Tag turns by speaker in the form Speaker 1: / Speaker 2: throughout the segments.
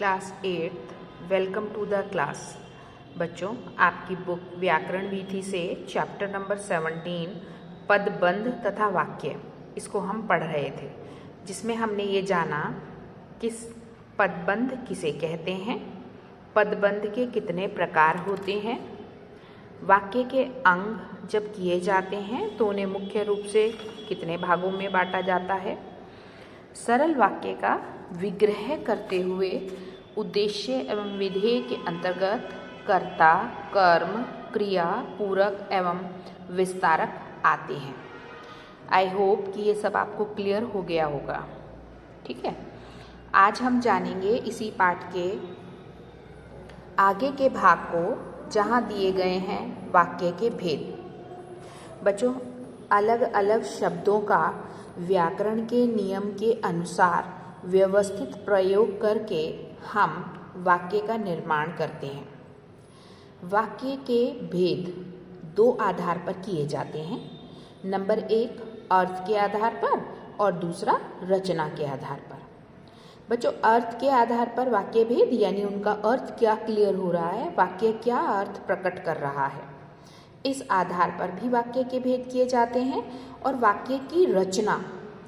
Speaker 1: Class 8 welcome to the class. बच्चों, आपकी book व्याकरण वीथी से चैप्टर नंबर 17 पदबंध तथा वाक्य, इसको हम पढ़ रहे थे, जिसमें हमने ये जाना कि पदबंध किसे कहते हैं, पदबंध के कितने प्रकार होते हैं, वाक्य के अंग जब किए जाते हैं तो उन्हें मुख्य रूप से कितने भागों में बांटा जाता है, सरल वाक्य का विग्रह करते हुए उद्देश्य एवं विधेय के अंतर्गत कर्ता, कर्म, क्रिया, पूरक एवं विस्तारक आते हैं। आई होप कि ये सब आपको क्लियर हो गया होगा। ठीक है, आज हम जानेंगे इसी पाठ के आगे के भाग को, जहाँ दिए गए हैं वाक्य के भेद। बच्चों, अलग अलग शब्दों का व्याकरण के नियम के अनुसार व्यवस्थित प्रयोग करके हम वाक्य का निर्माण करते हैं। वाक्य के भेद दो आधार पर किए जाते हैं। नंबर 1 अर्थ के आधार पर और दूसरा रचना के आधार पर। बच्चों, अर्थ के आधार पर वाक्य भेद यानी उनका अर्थ क्या क्लियर हो रहा है, वाक्य क्या अर्थ प्रकट कर रहा है, इस आधार पर भी वाक्य के भेद किए जाते हैं। और वाक्य की रचना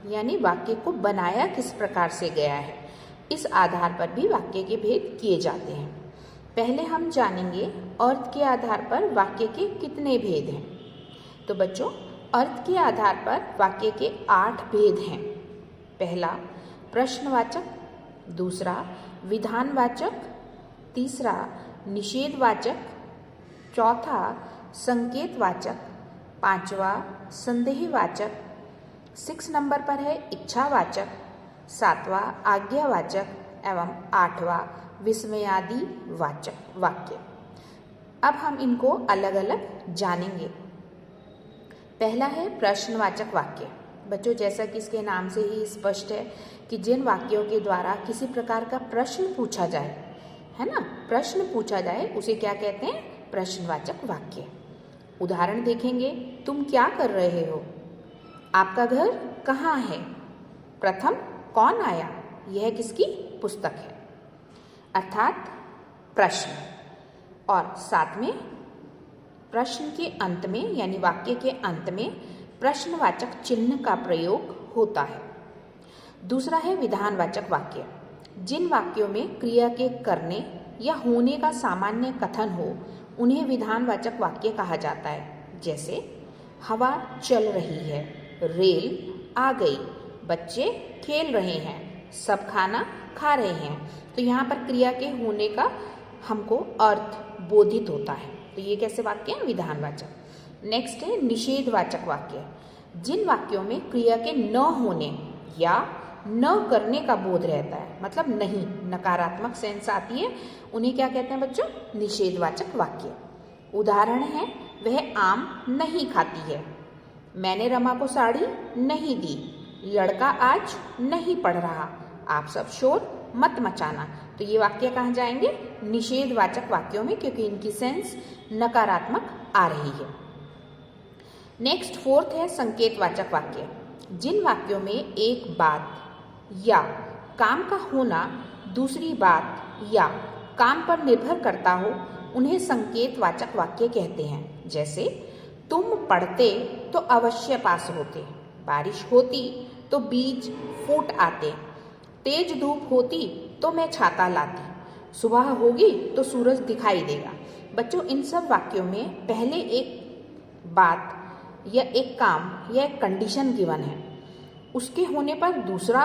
Speaker 1: यानी वाक्य को बनाया किस प्रकार से गया है, इस आधार पर भी वाक्य के भेद किए जाते हैं। पहले हम जानेंगे अर्थ के आधार पर वाक्य के कितने भेद हैं। तो बच्चों, अर्थ के आधार पर वाक्य के 8 भेद हैं। पहला प्रश्नवाचक, दूसरा विधानवाचक, तीसरा निषेधवाचक, चौथा संकेतवाचक, पांचवा संदेहवाचक, 6 नंबर पर है इच्छावाचक, 7वां आज्ञावाचक एवं 8वां विस्मयादि वाचक वाक्य। अब हम इनको अलग अलग जानेंगे। पहला है प्रश्नवाचक वाक्य। बच्चों, जैसा कि इसके नाम से ही स्पष्ट है कि जिन वाक्यों के द्वारा किसी प्रकार का प्रश्न पूछा जाए, है ना, प्रश्न पूछा जाए, उसे क्या कहते हैं, प्रश्नवाचक वाक्य। उदाहरण देखेंगे। तुम क्या कर रहे हो, आपका घर कहाँ है, प्रथम कौन आया, यह किसकी पुस्तक है। अर्थात प्रश्न, और साथ में प्रश्न के अंत में यानी वाक्य के अंत में प्रश्नवाचक चिन्ह का प्रयोग होता है। दूसरा है विधानवाचक वाक्य। जिन वाक्यों में क्रिया के करने या होने का सामान्य कथन हो, उन्हें विधानवाचक वाक्य कहा जाता है। जैसे हवा चल रही है, रेल आ गई, बच्चे खेल रहे हैं, सब खाना खा रहे हैं। तो यहाँ पर क्रिया के होने का हमको अर्थ बोधित होता है। तो ये कैसे वाक्य हैं, विधानवाचक। नेक्स्ट है निषेधवाचक वाक्य। जिन वाक्यों में क्रिया के न होने या न करने का बोध रहता है, मतलब नहीं, नकारात्मक सेंस आती है, उन्हें क्या कहते हैं बच्चों, निषेधवाचक वाक्य। उदाहरण है, वह आम नहीं खाती है, मैंने रमा को साड़ी नहीं दी, लड़का आज नहीं पढ़ रहा, आप सब शोर मत मचाना। तो ये वाक्य कहाँ जाएंगे, निषेधवाचक वाक्यों में, क्योंकि इनकी सेंस नकारात्मक आ रही है। नेक्स्ट 4th है संकेतवाचक वाक्य। जिन वाक्यों में एक बात या काम का होना दूसरी बात या काम पर निर्भर करता हो, उन्हें संकेतवाचक वाक्य कहते हैं। जैसे तुम पढ़ते तो अवश्य पास होते, बारिश होती तो बीज फूट आते, तेज धूप होती तो मैं छाता लाती, सुबह होगी तो सूरज दिखाई देगा। बच्चों, इन सब वाक्यों में पहले एक बात या एक काम या एक कंडीशन गिवन है, उसके होने पर दूसरा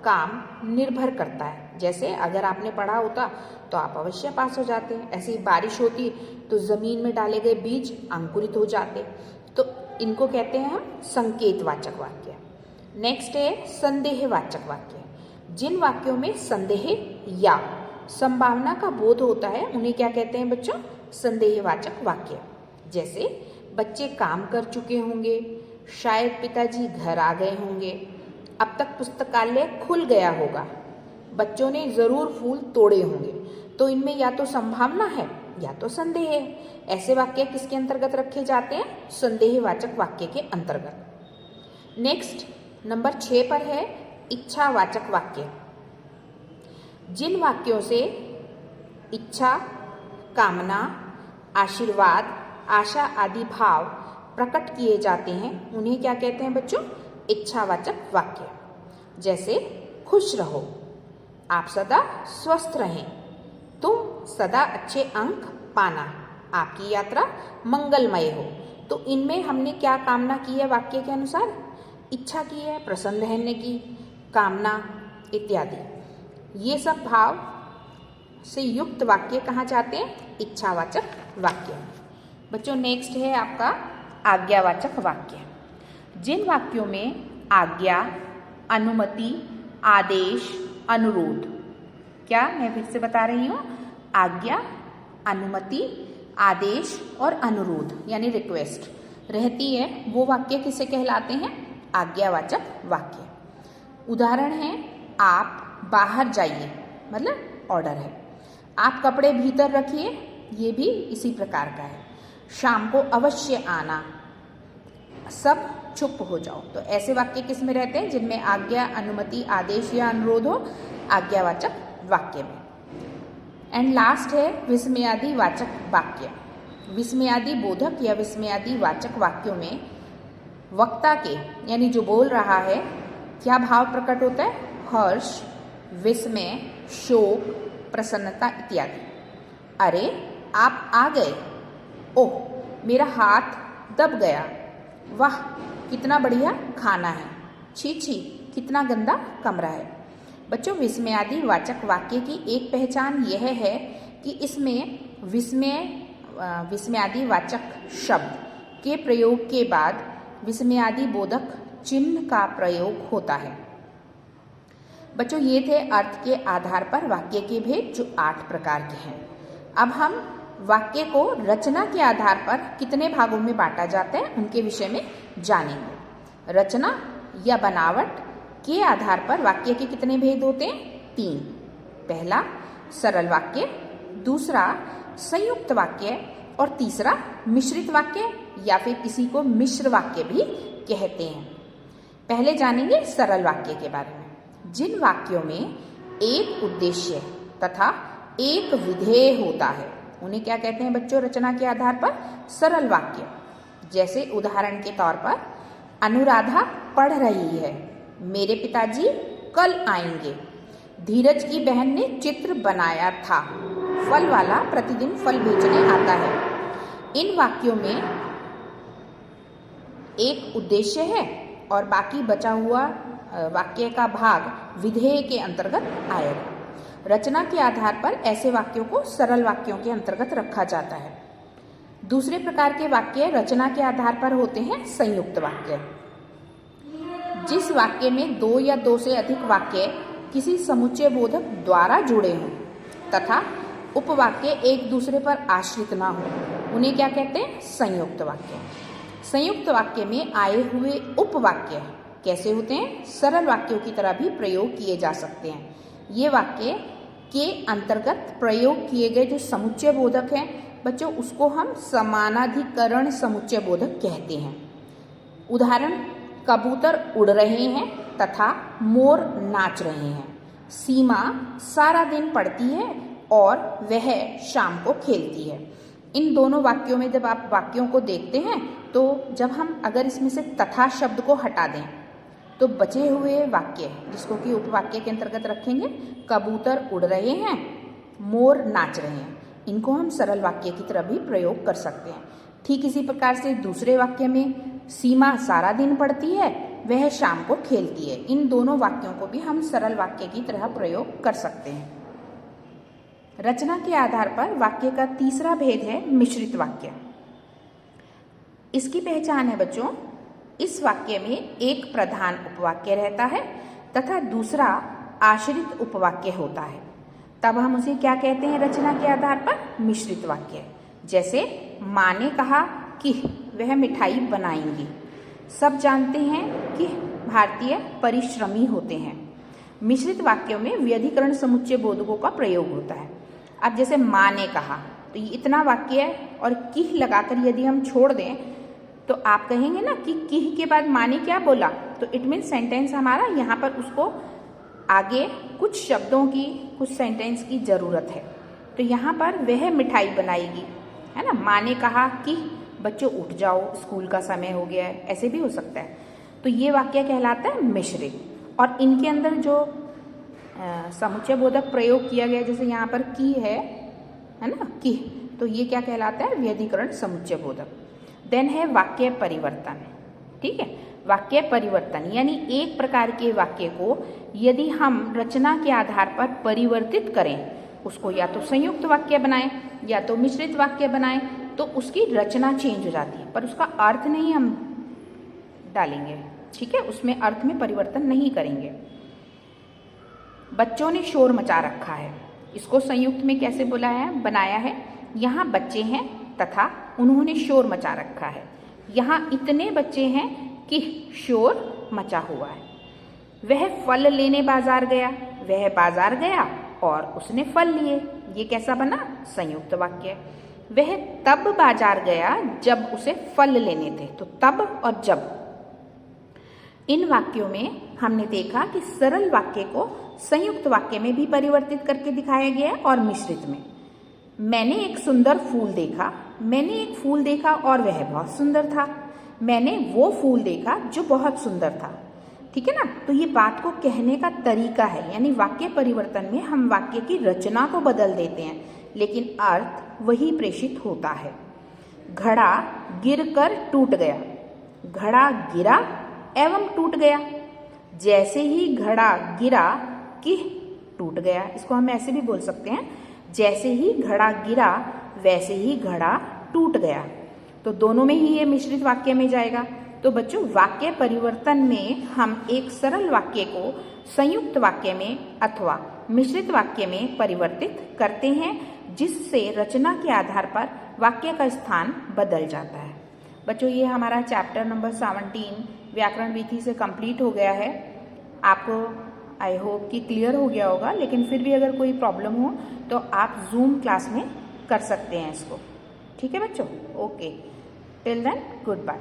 Speaker 1: काम निर्भर करता है। जैसे अगर आपने पढ़ा होता तो आप अवश्य पास हो जाते, ऐसी बारिश होती तो जमीन में डाले गए बीज अंकुरित हो जाते। तो इनको कहते हैं हम संकेतवाचक वाक्य। नेक्स्ट है संदेहवाचक वाक्य। जिन वाक्यों में संदेह या संभावना का बोध होता है, उन्हें क्या कहते हैं बच्चों, संदेहवाचक वाक्य। जैसे बच्चे काम कर चुके होंगे, शायद पिताजी घर आ गए होंगे, अब तक पुस्तकालय खुल गया होगा, बच्चों ने जरूर फूल तोड़े होंगे। तो इनमें या तो संभावना है या तो संदेह है। ऐसे वाक्य किसके अंतर्गत रखे जाते हैं, संदेहवाचक वाक्य के अंतर्गत। नेक्स्ट नंबर 6 पर है इच्छावाचक वाक्य। जिन वाक्यों से इच्छा, कामना, आशीर्वाद, आशा आदि भाव प्रकट किए जाते हैं उन्हें क्या कहते हैं बच्चों? इच्छावाचक वाक्य। जैसे खुश रहो, आप सदा स्वस्थ रहें, तुम सदा अच्छे अंक पाना, आपकी यात्रा मंगलमय हो। तो इनमें हमने क्या कामना की है वाक्य के अनुसार? इच्छा की है प्रसन्न रहने की, कामना इत्यादि। ये सब भाव से युक्त वाक्य कहाँ जाते हैं? इच्छावाचक वाक्य। बच्चों नेक्स्ट है आपका आज्ञावाचक वाक्य। जिन वाक्यों में आज्ञा, अनुमति, आदेश, अनुरोध, क्या मैं फिर से बता रही हूँ, आज्ञा, अनुमति, आदेश और अनुरोध यानी रिक्वेस्ट रहती है, वो वाक्य किसे कहलाते हैं? आज्ञावाचक वाक्य। उदाहरण है, आप बाहर जाइए, मतलब ऑर्डर है। आप कपड़े भीतर रखिए, ये भी इसी प्रकार का है। शाम को अवश्य आना, सब चुप हो जाओ। तो ऐसे वाक्य किस में रहते हैं? जिनमें आज्ञा, अनुमति, आदेश या अनुरोध हो, आज्ञावाचक वाक्य में। एंड लास्ट है विस्मयादि वाचक वाक्य। विस्मयादि बोधक या विस्मयादि वाचक वाक्यों में वक्ता के यानी जो बोल रहा है क्या भाव प्रकट होता है? हर्ष, विस्मय, शोक, प्रसन्नता इत्यादि। अरे आप आ गए, ओह मेरा हाथ दब गया, वाह कितना बढ़िया खाना है, छी छी कितना गंदा कमरा है। बच्चों विस्मयादि वाचक वाक्य की एक पहचान यह है कि इसमें विस्मयादि वाचक शब्द के प्रयोग के बाद विस्मयादि बोधक चिन्ह का प्रयोग होता है। बच्चों ये थे अर्थ के आधार पर वाक्य के भेद जो 8 प्रकार के हैं। अब हम वाक्य को रचना के आधार पर कितने भागों में बांटा जाता है उनके विषय में जानेंगे। रचना या बनावट के आधार पर वाक्य के कितने भेद होते हैं? 3। पहला सरल वाक्य, दूसरा संयुक्त वाक्य और तीसरा मिश्रित वाक्य या फिर किसी को मिश्र वाक्य भी कहते हैं। पहले जानेंगे सरल वाक्य के बारे में। जिन वाक्यों में एक उद्देश्य तथा एक विधेय होता है उन्हें क्या कहते हैं बच्चों? रचना के आधार पर सरल वाक्य। जैसे उदाहरण के तौर पर अनुराधा पढ़ रही है, मेरे पिताजी कल आएंगे, धीरज की बहन ने चित्र बनाया था, फल वाला प्रतिदिन फल बेचने आता है। इन वाक्यों में एक उद्देश्य है और बाकी बचा हुआ वाक्य का भाग विधेय के अंतर्गत आएगा। रचना के आधार पर ऐसे वाक्यों को सरल वाक्यों के अंतर्गत रखा जाता है। दूसरे प्रकार के वाक्य रचना के आधार पर होते हैं संयुक्त वाक्य। जिस वाक्य में 2 या 2 से अधिक वाक्य किसी समुच्चय बोधक द्वारा जुड़े हों तथा उपवाक्य एक दूसरे पर आश्रित ना हो उन्हें क्या कहते हैं? संयुक्त वाक्य। संयुक्त वाक्य में आए हुए उपवाक्य कैसे होते हैं? सरल वाक्यों की तरह भी प्रयोग किए जा सकते हैं। ये वाक्य के अंतर्गत प्रयोग किए गए जो समुच्चय बोधक हैं बच्चों उसको हम समानाधिकरण समुच्चय बोधक कहते हैं। उदाहरण, कबूतर उड़ रहे हैं तथा मोर नाच रहे हैं। सीमा सारा दिन पढ़ती है और वह शाम को खेलती है। इन दोनों वाक्यों में जब आप वाक्यों को देखते हैं तो जब हम अगर इसमें से तथा शब्द को हटा दें तो बचे हुए वाक्य जिसको कि उपवाक्य के अंतर्गत रखेंगे, कबूतर उड़ रहे हैं, मोर नाच रहे हैं, इनको हम सरल वाक्य की तरह भी प्रयोग कर सकते हैं। ठीक इसी प्रकार से दूसरे वाक्य में सीमा सारा दिन पढ़ती है, वह शाम को खेलती है। इन दोनों वाक्यों को भी हम सरल वाक्य की तरह प्रयोग कर सकते हैं। रचना के आधार पर वाक्य का तीसरा भेद है मिश्रित वाक्य। इसकी पहचान है बच्चों, इस वाक्य में एक प्रधान उपवाक्य रहता है तथा दूसरा आश्रित उपवाक्य होता है। तब हम उसे क्या कहते हैं रचना के आधार पर? मिश्रित वाक्य। जैसे माँ ने कहा कि वह मिठाई बनाएंगी। सब जानते हैं कि भारतीय परिश्रमी होते हैं। मिश्रित वाक्यों में व्यधिकरण समुच्चय बोधकों का प्रयोग होता है। अब जैसे माँ ने कहा तो ये इतना वाक्य है और किह लगाकर यदि हम छोड़ दें तो आप कहेंगे ना कि किह के बाद माँ ने क्या बोला, तो इट मीन सेंटेंस हमारा यहाँ पर उसको आगे कुछ शब्दों की, कुछ सेंटेंस की ज़रूरत है। तो यहाँ पर वह मिठाई बनाएगी, है ना। माँ ने कहा कि बच्चों उठ जाओ, स्कूल का समय हो गया है, ऐसे भी हो सकता है। तो ये वाक्य कहलाता है मिश्रित। और इनके अंदर जो समुच्चय बोधक प्रयोग किया गया, जैसे यहाँ पर की है ना, की, तो ये क्या कहलाता है, व्यधिकरण समुच्चय बोधक। देन है वाक्य परिवर्तन। ठीक है, वाक्य परिवर्तन यानी एक प्रकार के वाक्य को यदि हम रचना के आधार पर परिवर्तित करें, उसको या तो संयुक्त वाक्य बनाएं या तो मिश्रित वाक्य बनाएं, तो उसकी रचना चेंज हो जाती है, पर उसका अर्थ नहीं हम डालेंगे। ठीक है, उसमें अर्थ में परिवर्तन नहीं करेंगे। बच्चों ने शोर मचा रखा है, इसको संयुक्त में कैसे बोला है, बनाया है। यहाँ बच्चे हैं तथा उन्होंने शोर मचा रखा है। यहाँ इतने बच्चे हैं कि शोर मचा हुआ है। वह फल लेने बाजार गया, वह बाजार गया और उसने फल लिए, ये कैसा बना, संयुक्त वाक्य। वह तब बाजार गया जब उसे फल लेने थे, तो तब और जब। इन वाक्यों में हमने देखा कि सरल वाक्य को संयुक्त वाक्य में भी परिवर्तित करके दिखाया गया है और मिश्रित में। मैंने एक सुंदर फूल देखा, मैंने एक फूल देखा और वह बहुत सुंदर था। मैंने वो फूल देखा जो बहुत सुंदर था। ठीक है ना। तो ये बात को कहने का तरीका है, यानी वाक्य परिवर्तन में हम वाक्य की रचना को बदल देते हैं, लेकिन अर्थ वही प्रेषित होता है। घड़ा गिरकर टूट गया, घड़ा गिरा एवं टूट गया। जैसे ही घड़ा गिरा कि टूट गया, इसको हम ऐसे भी बोल सकते हैं, जैसे ही घड़ा गिरा वैसे ही घड़ा टूट गया। तो दोनों में ही ये मिश्रित वाक्य में जाएगा। तो बच्चों, वाक्य परिवर्तन में हम एक सरल वाक्य को संयुक्त वाक्य में अथवा मिश्रित वाक्य में परिवर्तित करते हैं, जिससे रचना के आधार पर वाक्य का स्थान बदल जाता है। बच्चों, ये हमारा चैप्टर नंबर 17 व्याकरण विधि से कंप्लीट हो गया है। आपको आई होप कि क्लियर हो गया होगा, लेकिन फिर भी अगर कोई प्रॉब्लम हो तो आप जूम क्लास में कर सकते हैं इसको। ठीक है बच्चों, okay, till then good bye.